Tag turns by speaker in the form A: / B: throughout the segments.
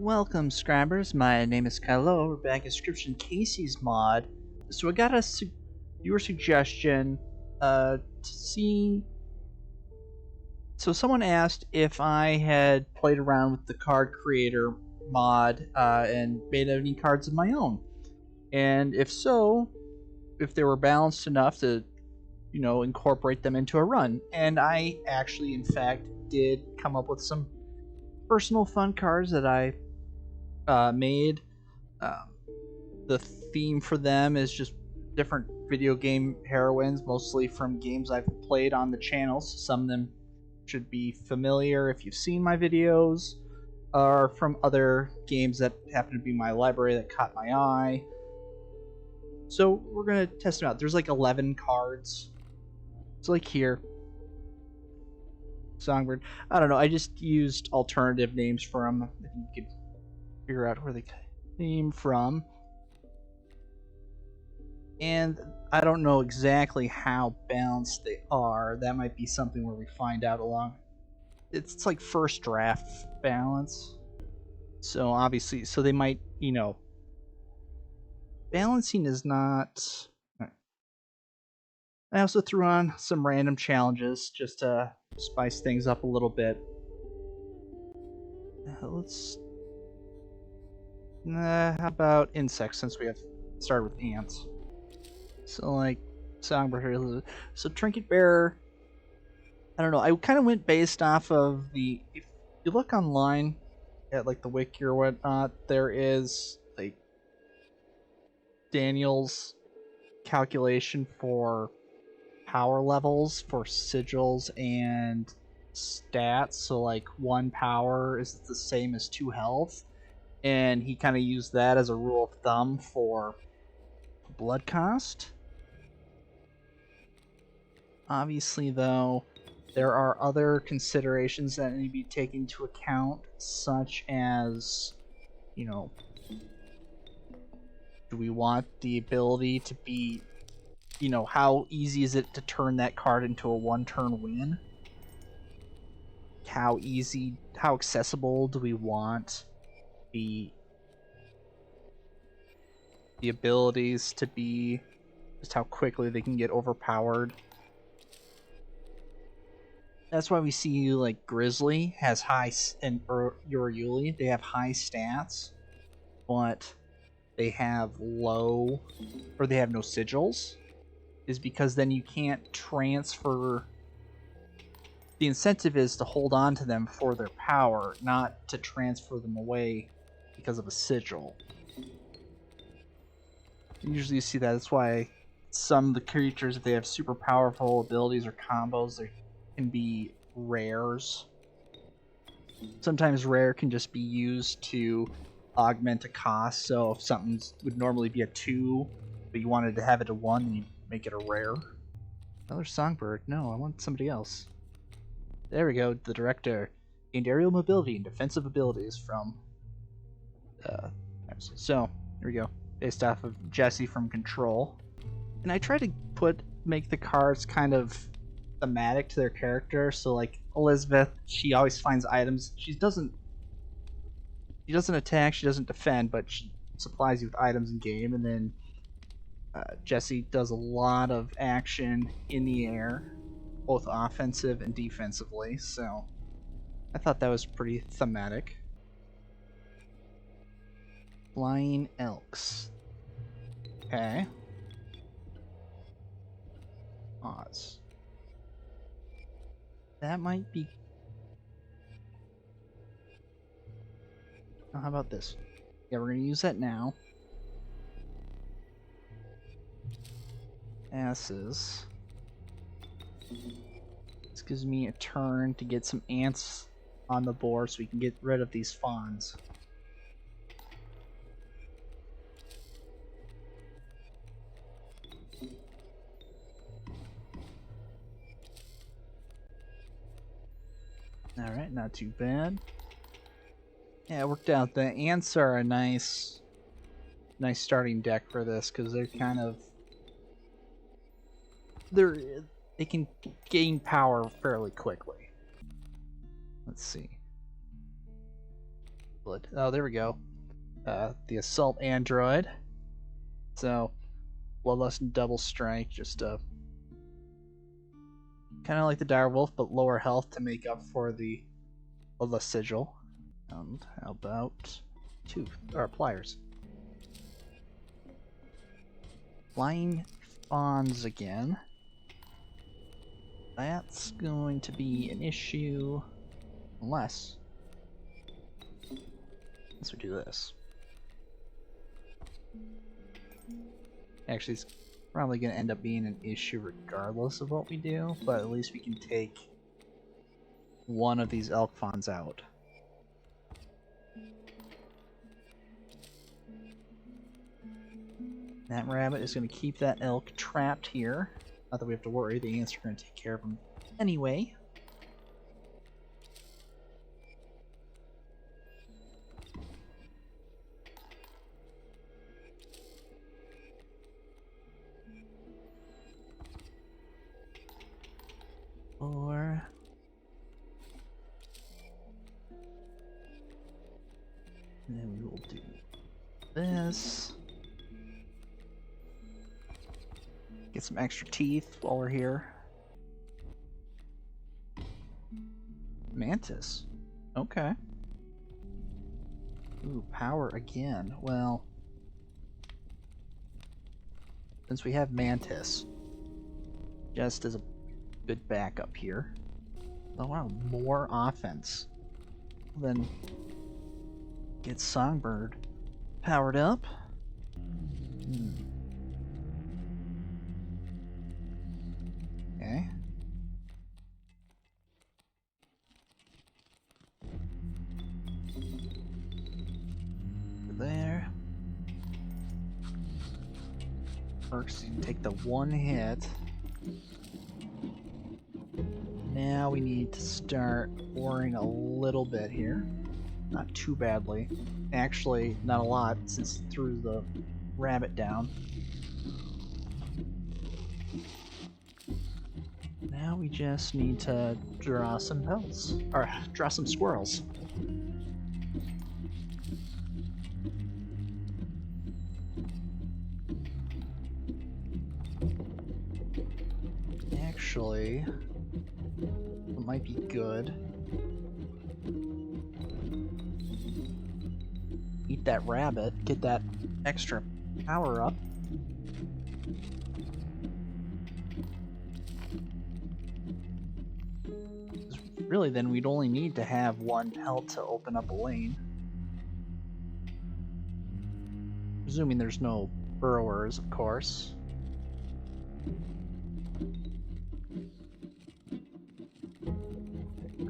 A: Welcome, Scribers. My name is Kylo. We're back in Inscryption Kaycee's mod. So I got a viewer suggestion to see. So someone asked if I had played around with the card creator mod and made any cards of my own, and if so, if they were balanced enough to, incorporate them into a run. And I actually, in fact, did come up with some personal fun cards that I made. Um, the theme for them is just different video game heroines, mostly from games I've played on the channels. Some of them should be familiar if you've seen my videos, or from other games that happen to be in my library that caught my eye. So we're gonna test them out. There's like 11 cards. It's like here. Songbird. I don't know. I just used alternative names for them. If you could figure out where they came from. And I don't know exactly how balanced they are. That might be something where we find out along. It's like first draft balance. So obviously, so they might, balancing is not. I also threw on some random challenges just to spice things up a little bit. Let's. How about insects, since we have started with ants? So like Songbird. So Trinket Bearer. I don't know. I kind of went based off of the. If you look online at like the wiki or whatnot, there is like Daniel's calculation for power levels for sigils and stats. So like 1 power is the same as 2 health, and he kind of used that as a rule of thumb for blood cost. Obviously, though, there are other considerations that need to be taken into account, such as, do we want the ability to be, how easy is it to turn that card into a 1-turn win? How accessible do we want the abilities to be, just how quickly they can get overpowered? That's why we see like Grizzly has high, and Yuli, they have high stats, but they have low, or they have no sigils, is because then you can't transfer. The incentive is to hold on to them for their power, not to transfer them away because of a sigil. Usually you see that. That's why some of the creatures, if they have super powerful abilities or combos, they can be rares. Sometimes rare can just be used to augment a cost. So if something would normally be a 2, but you wanted to have it a 1, then you make it a rare. Another Songbird. No, I want somebody else. There we go. The director gained aerial mobility and defensive abilities from. So here we go. Based off of Jesse from Control, and I try to make the cards kind of thematic to their character. So like Elizabeth, she always finds items. She doesn't attack, she doesn't defend, but she supplies you with items in game. And then Jesse does a lot of action in the air, both offensive and defensively. So I thought that was pretty thematic. Flying elks. Okay. Oz. That might be. Oh, how about this? Yeah, we're gonna use that now. Asses. This gives me a turn to get some ants on the board so we can get rid of these fawns. Alright, not too bad. Yeah, it worked out. The ants are a nice starting deck for this, because they're kind of... They can gain power fairly quickly. Let's see. Oh, there we go. The assault android. So, bloodlust and double strike, just kind of like the direwolf, but lower health to make up for the sigil. And how about pliers? Flying fawns again. That's going to be an issue unless we do this. Actually, it's probably going to end up being an issue regardless of what we do, but at least we can take one of these elk fawns out. That rabbit is going to keep that elk trapped here. Not that we have to worry, the ants are going to take care of him anyway. And then we will do this. Get some extra teeth while we're here. Mantis. Okay. Ooh, power again. Well, since we have Mantis, just as a good backup here. Oh wow, more offense. Then get Songbird powered up. Okay. There. First, you can take the one hit. Now we need to start boring a little bit here. Not too badly. Actually, not a lot, since it threw the rabbit down. Now we just need to draw some pelts. Or, draw some squirrels. Actually, it might be good. Eat that rabbit, get that extra power up. Really, then we'd only need to have one pelt to open up a lane. Presuming there's no burrowers, of course.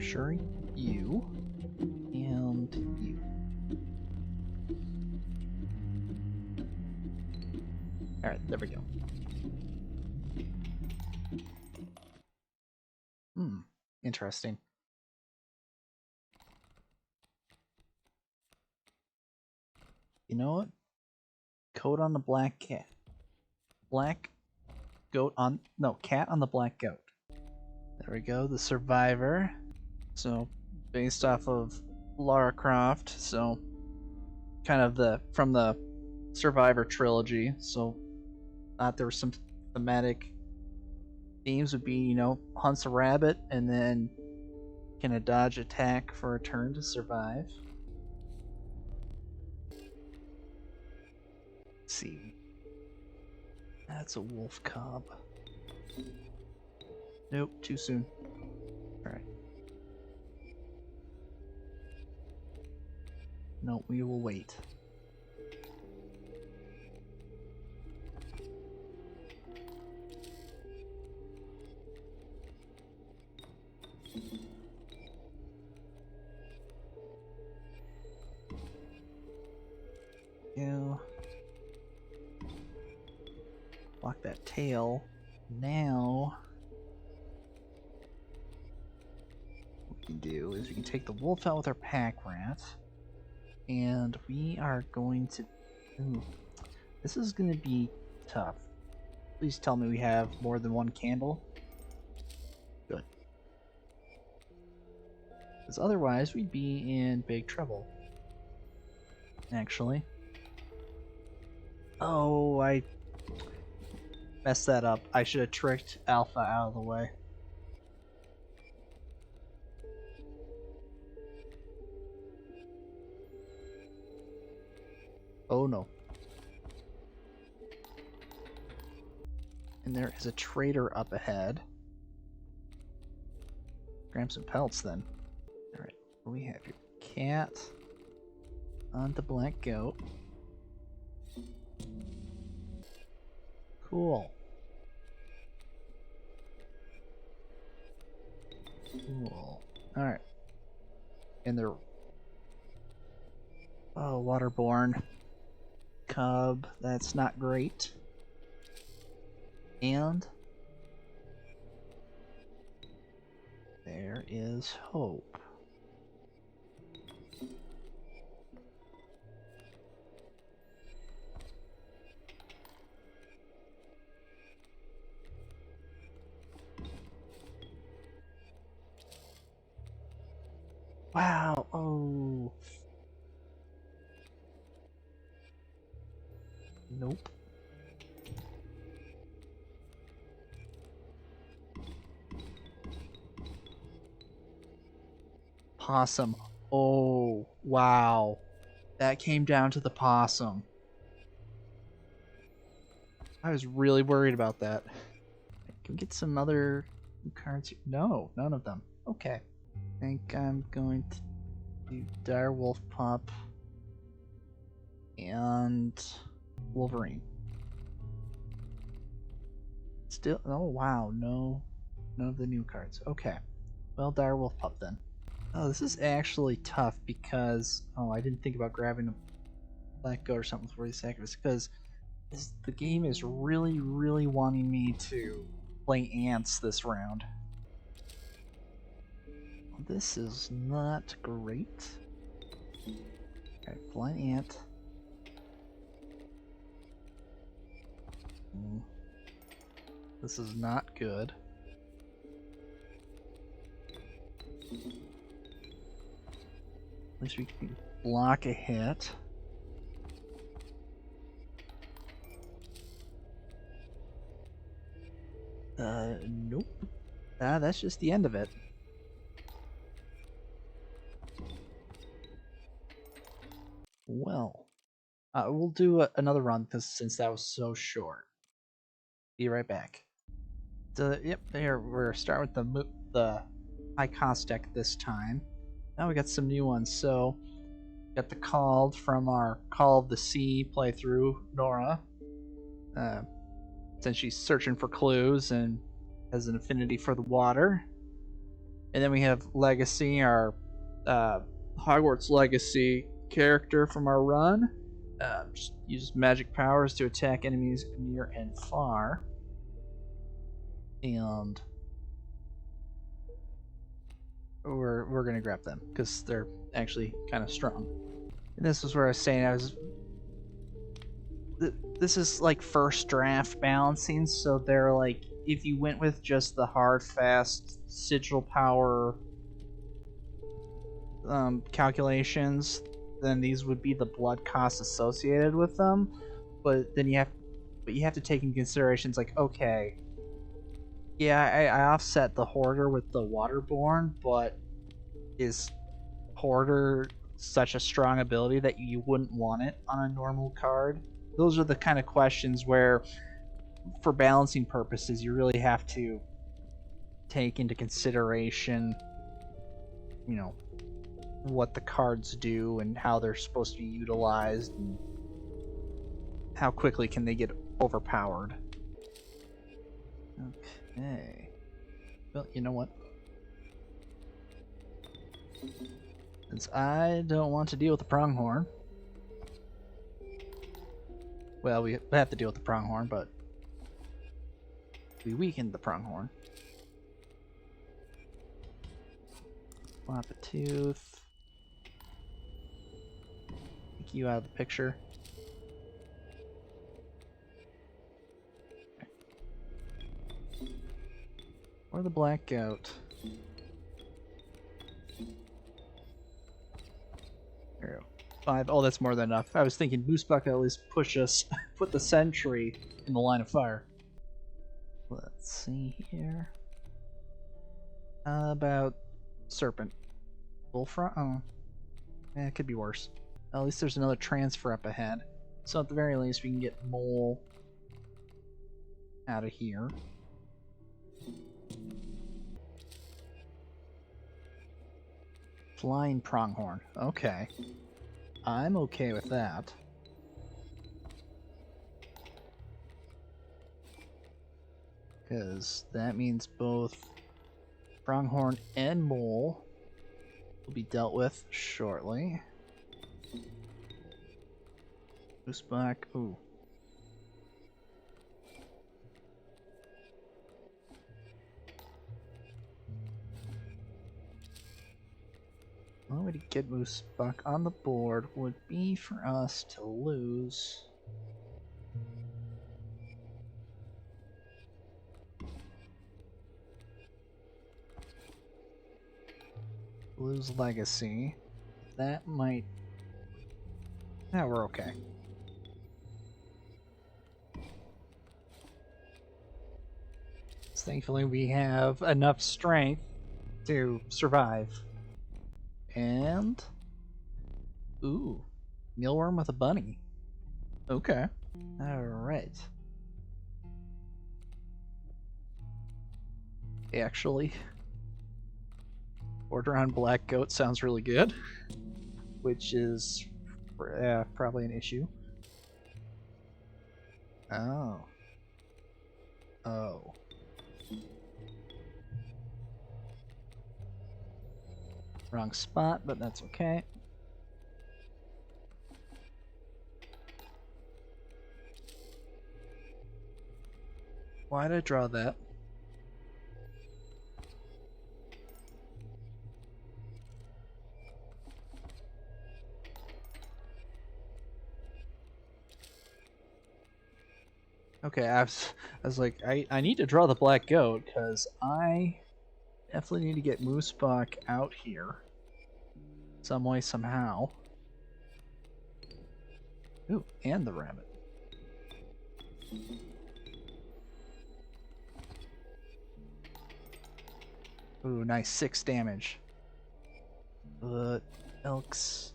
A: Sure, you and you. Alright, there we go. Interesting. You know what? Coat on the black cat. Black goat on... No, cat on the black goat. There we go, the survivor. So, based off of Lara Croft, so kind of from the Survivor trilogy, so thought there were some thematic themes would be, you know, hunts a rabbit and then can a dodge attack for a turn to survive. Let's see. That's a wolf cub. Nope, too soon. Alright. No, we will wait. You block that tail. Now what we can do is we can take the wolf out with our pack rat, and we are going to... this is going to be tough. Please tell me we have more than one candle. Good. Because otherwise we'd be in big trouble. actually. Oh, I messed that up. I should have tricked Alpha out of the way. Oh no. And there is a trader up ahead. Grab some pelts then. Alright, we have your cat on the black goat. Cool. Cool. Alright. And they're... Oh, waterborne. Cub, that's not great. And... there is hope. Wow, oh. Nope. Possum. Oh, wow. That came down to the possum. I was really worried about that. Can we get some other cards here? No, none of them. Okay. I think I'm going to do Dire Wolf Pup and Wolverine. Still, oh wow, no, none of the new cards. Okay, well, Dire Wolf Pup then. Oh, this is actually tough because, oh, I didn't think about grabbing a Black Goat or something for the sacrifice because the game is really, really wanting me to play ants this round. This is not great. Okay, blind ant. This is not good. At least we can block a hit. Nope. That's just the end of it. Well, we'll do another run since that was so short. Be right back. Yep, there we're starting with the high cost deck this time. Now we got some new ones. So, got the Called from our Call of the Sea playthrough, Nora. Since she's searching for clues and has an affinity for the water. And then we have Legacy, our Hogwarts Legacy character from our run. Just uses magic powers to attack enemies near and far. And we're gonna grab them because they're actually kind of strong. And this is where I was saying this is like first draft balancing, so they're like, if you went with just the hard fast sigil power calculations, then these would be the blood costs associated with them. But then you have to take in considerations like, okay, yeah, I offset the Hoarder with the Waterborne, but is Hoarder such a strong ability that you wouldn't want it on a normal card? Those are the kind of questions where, for balancing purposes, you really have to take into consideration, you know, what the cards do and how they're supposed to be utilized and how quickly can they get overpowered. Okay. Well, you know what? Since I don't want to deal with the Pronghorn, well, we have to deal with the Pronghorn, but we weakened the Pronghorn. Flop a tooth. Take you out of the picture. Okay. Or the Black Goat. There we go. 5. Oh, that's more than enough. I was thinking Moose Buck at least push us, put the sentry in the line of fire. Let's see here. How about Serpent? Bullfrog? Oh. It could be worse. At least there's another transfer up ahead. So at the very least, we can get Mole out of here. Flying Pronghorn. Okay. I'm okay with that. Because that means both Pronghorn and Mole will be dealt with shortly. Goosebuck. Ooh. One way to get Moosebuck on the board would be for us to lose Legacy. That might... Yeah, we're okay. So thankfully we have enough strength to survive. And... Ooh. Mealworm with a bunny. Okay. Alright. Actually, order on Black Goat sounds really good. Which is probably an issue. Oh. Oh. Wrong spot, but that's okay. Why'd I draw that? Okay, I was like, I need to draw the Black Goat, because I definitely need to get Moosebuck out here. Some way, somehow. Ooh, and the rabbit. Ooh, nice 6 damage. Elks.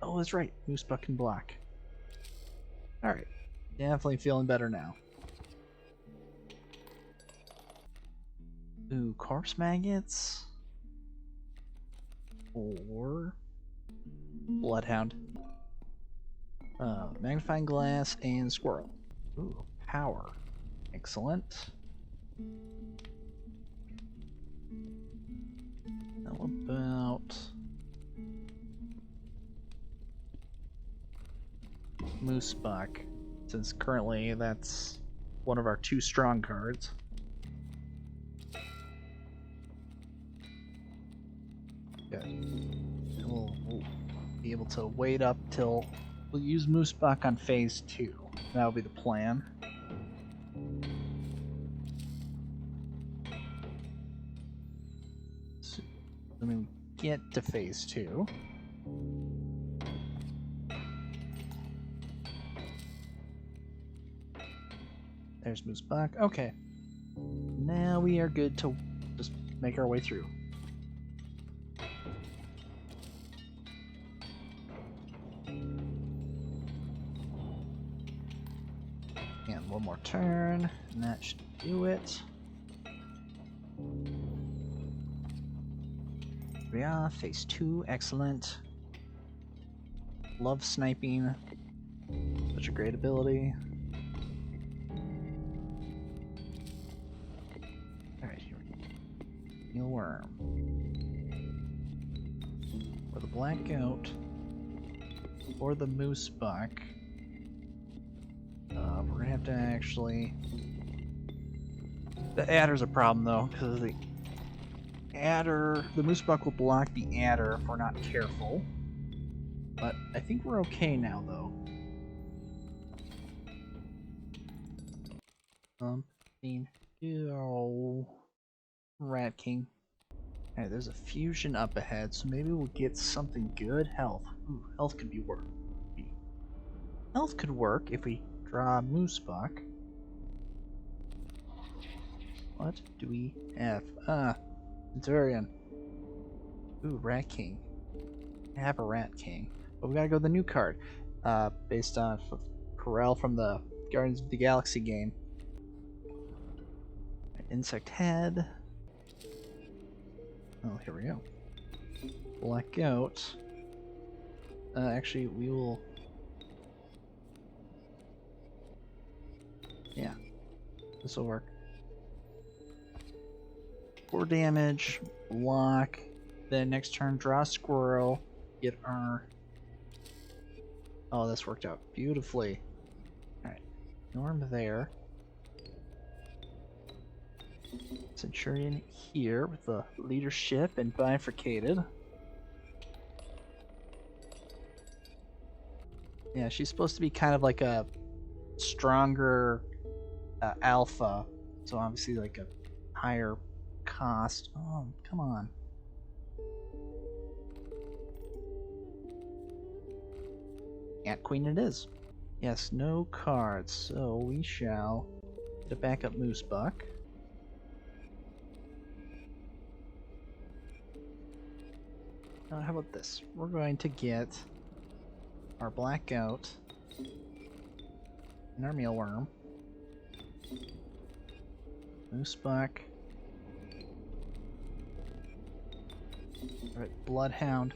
A: Oh, that's right. Moosebuck and Black. Alright. Definitely feeling better now. Ooh, corpse maggots. Or bloodhound. Magnifying glass and squirrel. Ooh, power. Excellent. How about Moosebuck? Since currently that's one of our 2 strong cards. Good. And we'll be able to wait up till we'll use Moosebuck on phase 2. That'll be the plan. So, let me get to phase 2. There's Moosebuck. Okay. Now we are good to just make our way through. And one more turn, and that should do it. Yeah, phase 2, excellent. Love sniping. Such a great ability. Alright, here we go. Mealworm. For the Black Goat. For the Moosebuck. We're gonna have to actually... The adder's a problem though, because the adder... The Moosebuck will block the adder if we're not careful. But I think we're okay now though. Oh, Rat King. Alright, there's a fusion up ahead, so maybe we'll get something good. Health. Ooh, health could be work. Health could work if we draw Moose Buck. What do we have? Centurion. Ooh, Rat King. I have a Rat King. But we gotta go to the new card. Based on Corel from the Guardians of the Galaxy game. Insect Head. Oh, here we go. Blackout. Actually, we will... Yeah. This will work. 4 damage, block, then next turn draw squirrel, get our... Oh, this worked out beautifully. Alright, Norm there. Centurion here with the leadership and bifurcated. Yeah, she's supposed to be kind of like a stronger alpha, so obviously like a higher cost. Oh, come on. Ant Queen it is. Yes, no cards, so we shall get a backup Moose Buck. How about this? We're going to get our Blackout and our Mealworm. Moose Buck. Alright, Bloodhound.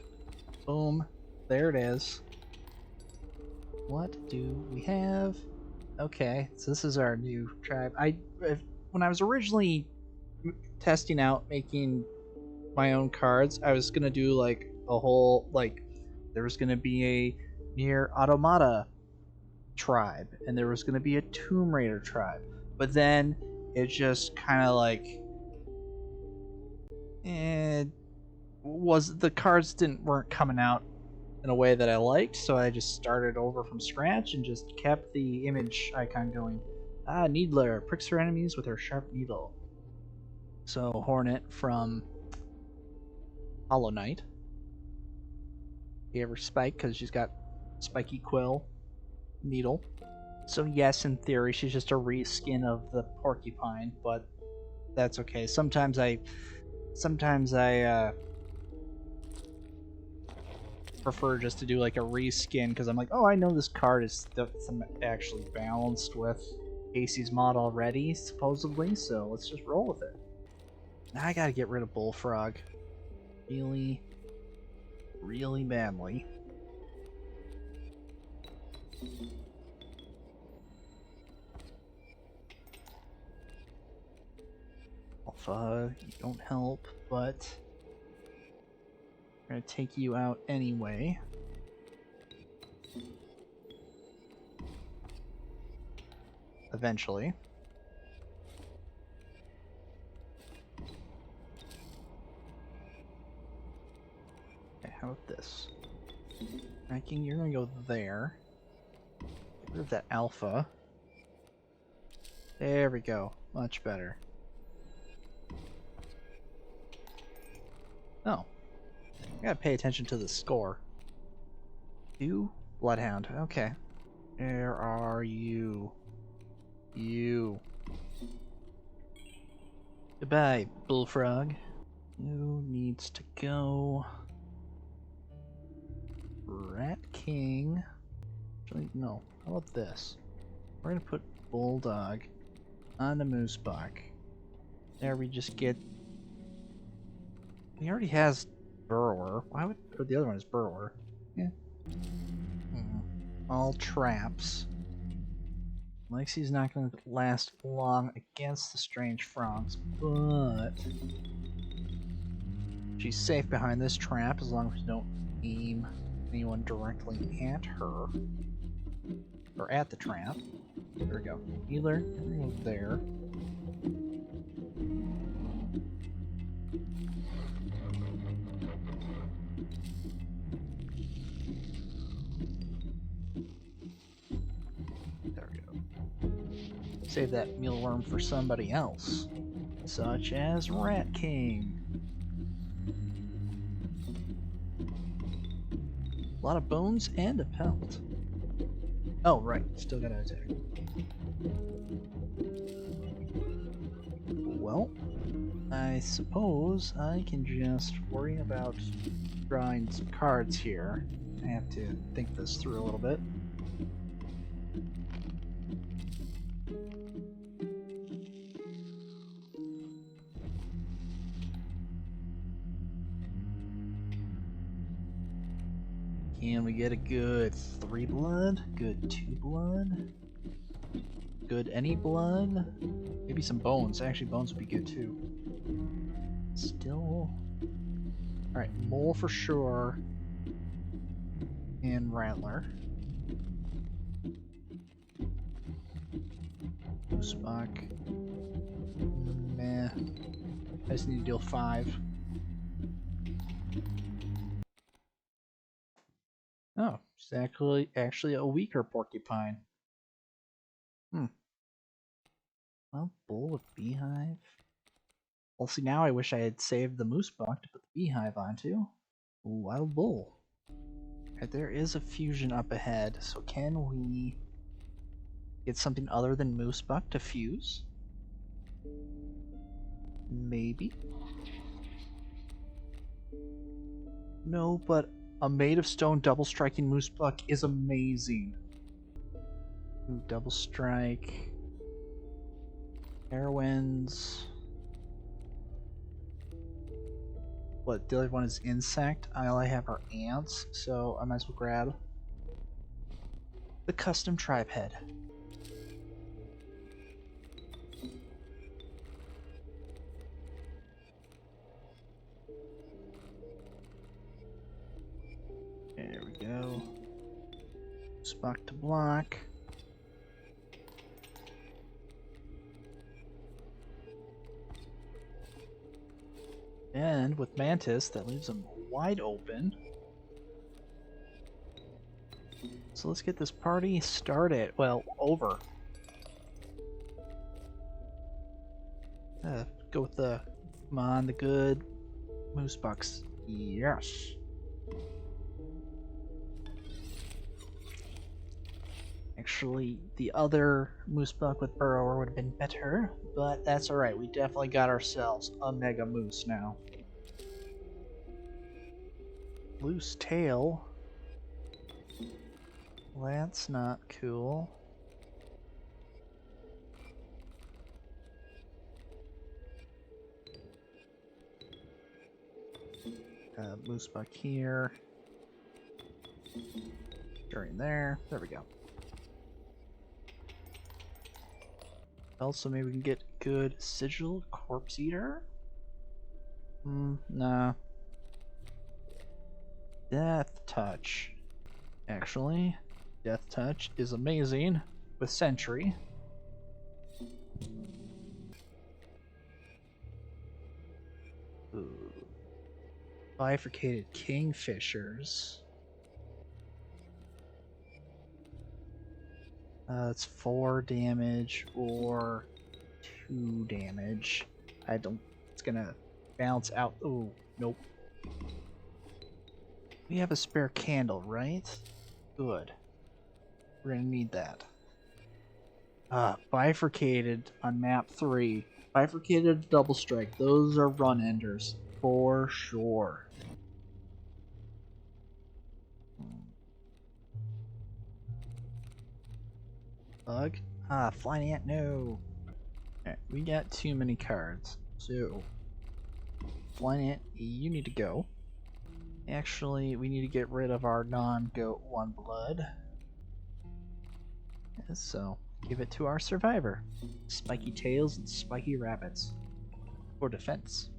A: Boom. There it is. What do we have? Okay, so this is our new tribe. When I was originally testing out making my own cards, I was gonna do like a whole, like, there was gonna be a Nier Automata tribe, and there was gonna be a Tomb Raider tribe, but then it just kind of like, the cards weren't coming out in a way that I liked, so I just started over from scratch and just kept the image icon going. Needler pricks her enemies with her sharp needle. So Hornet from Hollow Knight. Gave her Spike because she's got Spiky Quill needle. So yes, in theory, she's just a reskin of the Porcupine, but that's okay. Sometimes I prefer just to do like a reskin because I'm like, oh, I know this card is actually balanced with Kaycee's mod already, supposedly, so let's just roll with it. Now I gotta get rid of Bullfrog. Really, really badly. Alpha, you don't help, but I'm gonna take you out anyway. Eventually. Okay, how about this? Ranking, you're gonna go there. Get rid of that alpha. There we go. Much better. Oh. I gotta pay attention to the score. You? Bloodhound. Okay. Where are you? You. Goodbye, Bullfrog. Who needs to go? Rat King. Actually, no. How about this? We're gonna put Bulldog on the Moose Buck. There we just get... He already has Burrower. Why would... Or the other one is Burrower. Yeah. All traps. Lexie's not going to last long against the Strange Frogs, but... She's safe behind this trap as long as you don't aim anyone directly at her. Or at the trap. There we go. Healer, everyone there. There we go. Save that mealworm for somebody else, such as Rat King. A lot of bones and a pelt. Oh, right. Still gotta attack. Well, I suppose I can just worry about drawing some cards here. I have to think this through a little bit. Can we get a good 3 blood? Good 2 blood? Good any blood? Maybe some bones. Actually, bones would be good too. Still... Alright, mole for sure. And rattler. Spock. Meh. I just need to deal 5. Oh, it's actually a weaker porcupine. Well, bull with beehive. Well, see, now I wish I had saved the moose buck to put the beehive onto. Wild bull. Right, there is a fusion up ahead, so can we get something other than moose buck to fuse? Maybe. No, but a made of stone double striking moose buck is amazing. Ooh, double strike. Heroines. What, the other one is insect? All I have are ants, so I might as well grab the custom tribe head. There we go. Spock to block. And with Mantis, that leaves them wide open. So let's get this party started. Well, over. Go with the, come on, the good moose bucks. Yes. Actually, the other moose buck with burrower would have been better, but that's alright. We definitely got ourselves a mega moose now. Loose tail. That's not cool. Moose buck here. During there. There we go. Also, maybe we can get good sigil corpse eater. Nah. Death touch. Actually, death touch is amazing with sentry. Ooh. Bifurcated kingfishers. It's 4 damage or 2 damage. I don't. It's gonna balance out. Oh, nope. We have a spare candle, right? Good. We're gonna need that. Bifurcated on map 3. Bifurcated double strike. Those are run enders for sure. Bug? Flying ant, no. Alright, we got too many cards. So, flying ant, you need to go. Actually, we need to get rid of our non-goat 1 blood. So, give it to our survivor. Spiky tails and spiky rabbits. For defense.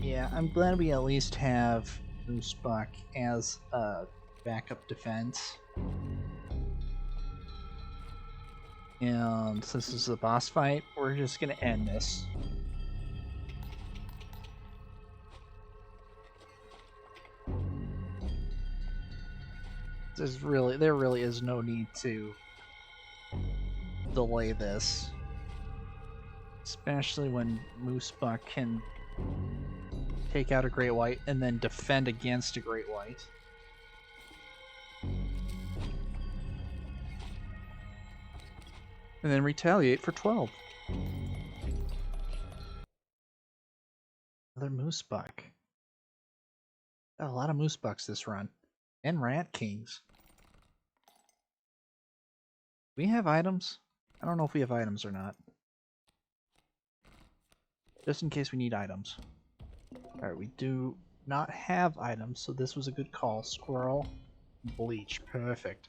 A: Yeah, I'm glad we at least have Moose Buck as a backup defense. And since this is a boss fight, we're just gonna end this. There really is no need to delay this. Especially when Moose Buck can take out a great white and then defend against a great white. And then retaliate for 12. Another moose buck. Got a lot of moose bucks this run. And rat kings. We have items? I don't know if we have items or not. Just in case we need items. Alright, we do not have items, so this was a good call. Squirrel, bleach. Perfect.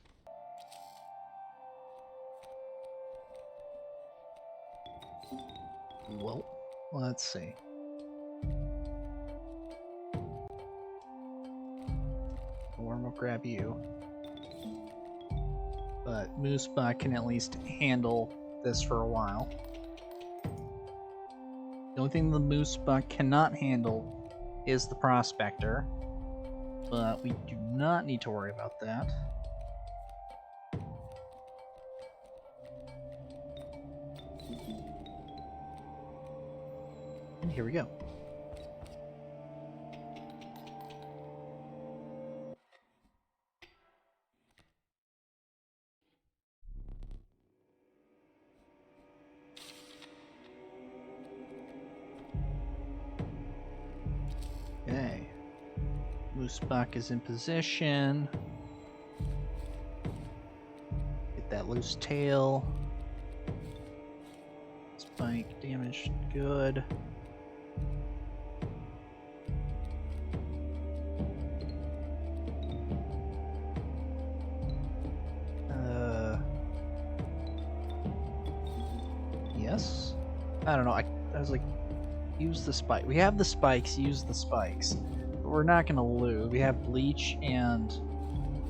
A: Well, let's see. Worm will grab you. But Moosebuck can at least handle this for a while. The only thing the Moosebuck cannot handle is the Prospector, but we do not need to worry about that. And here we go. Okay. Moosebuck is in position. Get that loose tail. Spike damage, good. Yes? I don't know, I was like, use the spike. We have the spikes, use the spikes. But we're not gonna lose. We have Bleach and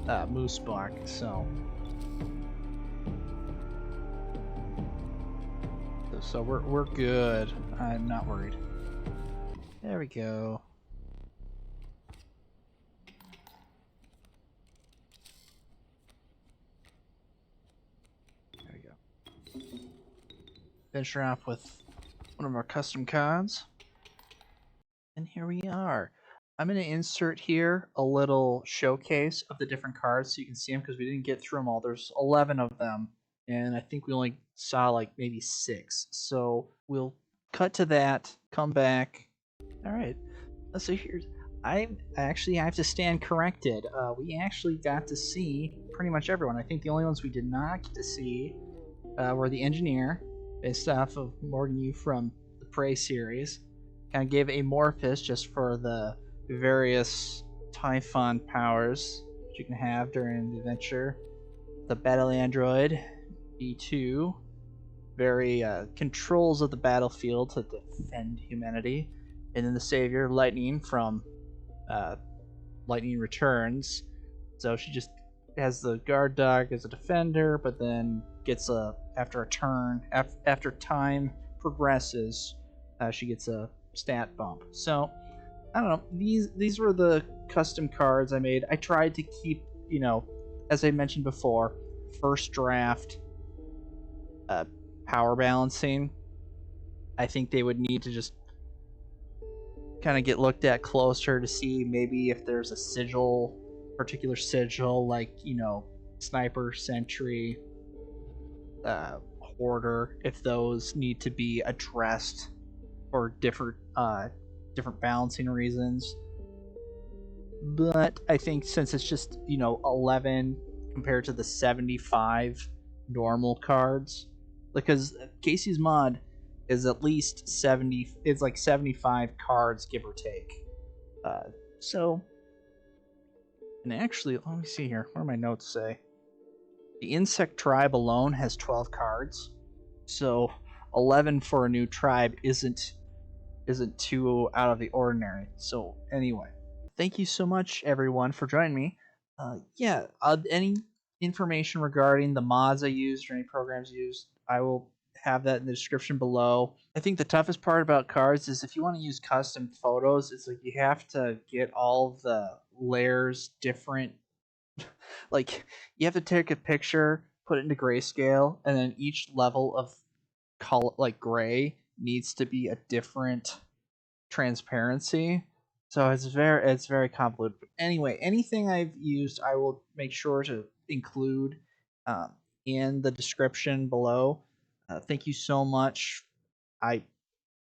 A: Moosebuck, so. So we're good. I'm not worried. There we go. There we go. Finish her off with one of our custom cards. And here we are. I'm going to insert here a little showcase of the different cards so you can see them because we didn't get through them all. There's 11 of them, and I think we only saw like maybe 6. So we'll cut to that, come back. All right. So here's... I have to stand corrected. We actually got to see pretty much everyone. I think the only ones we did not get to see were the Engineer, based off of Morgan Yu from the Prey series. Kind of gave Amorphous just for the various Typhon powers that you can have during the adventure. The Battle Android, B2, very controls of the battlefield to defend humanity. And then the Savior, Lightning from Lightning Returns. So she just has the guard dog as a defender, but then gets after a turn, after time progresses, she gets a stat bump. So I don't know. These were the custom cards I made. I tried to keep, as I mentioned before, first draft power balancing. I think they would need to just kind of get looked at closer to see maybe if there's a sigil, particular sigil, like sniper, sentry, hoarder, if those need to be addressed for different balancing reasons. But I think since it's just 11 compared to the 75 normal cards, because Kaycee's mod is at least 70. It's like 75 cards, give or take. So, and actually, let me see here. What do my notes say? The insect tribe alone has 12 cards, so 11 for a new tribe isn't too out of the ordinary. So anyway, thank you so much, everyone, for joining me. Any information regarding the mods I used or any programs used, I will have that in the description below. I think the toughest part about cards is if you want to use custom photos, it's like you have to get all the layers different. Like you have to take a picture, put it into grayscale, and then each level of color, like gray, needs to be a different transparency. So it's very convoluted. But anyway, anything I've used, I will make sure to include um, in the description below. Thank you so much. I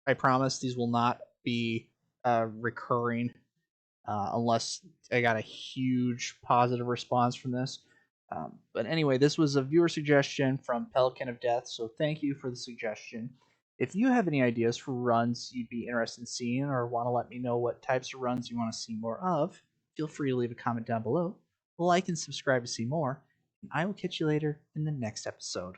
A: I promise these will not be recurring unless I got a huge positive response from this. But anyway, this was a viewer suggestion from Pelican of Death, so thank you for the suggestion. If you have any ideas for runs you'd be interested in seeing or want to let me know what types of runs you want to see more of, feel free to leave a comment down below, like and subscribe to see more, and I will catch you later in the next episode.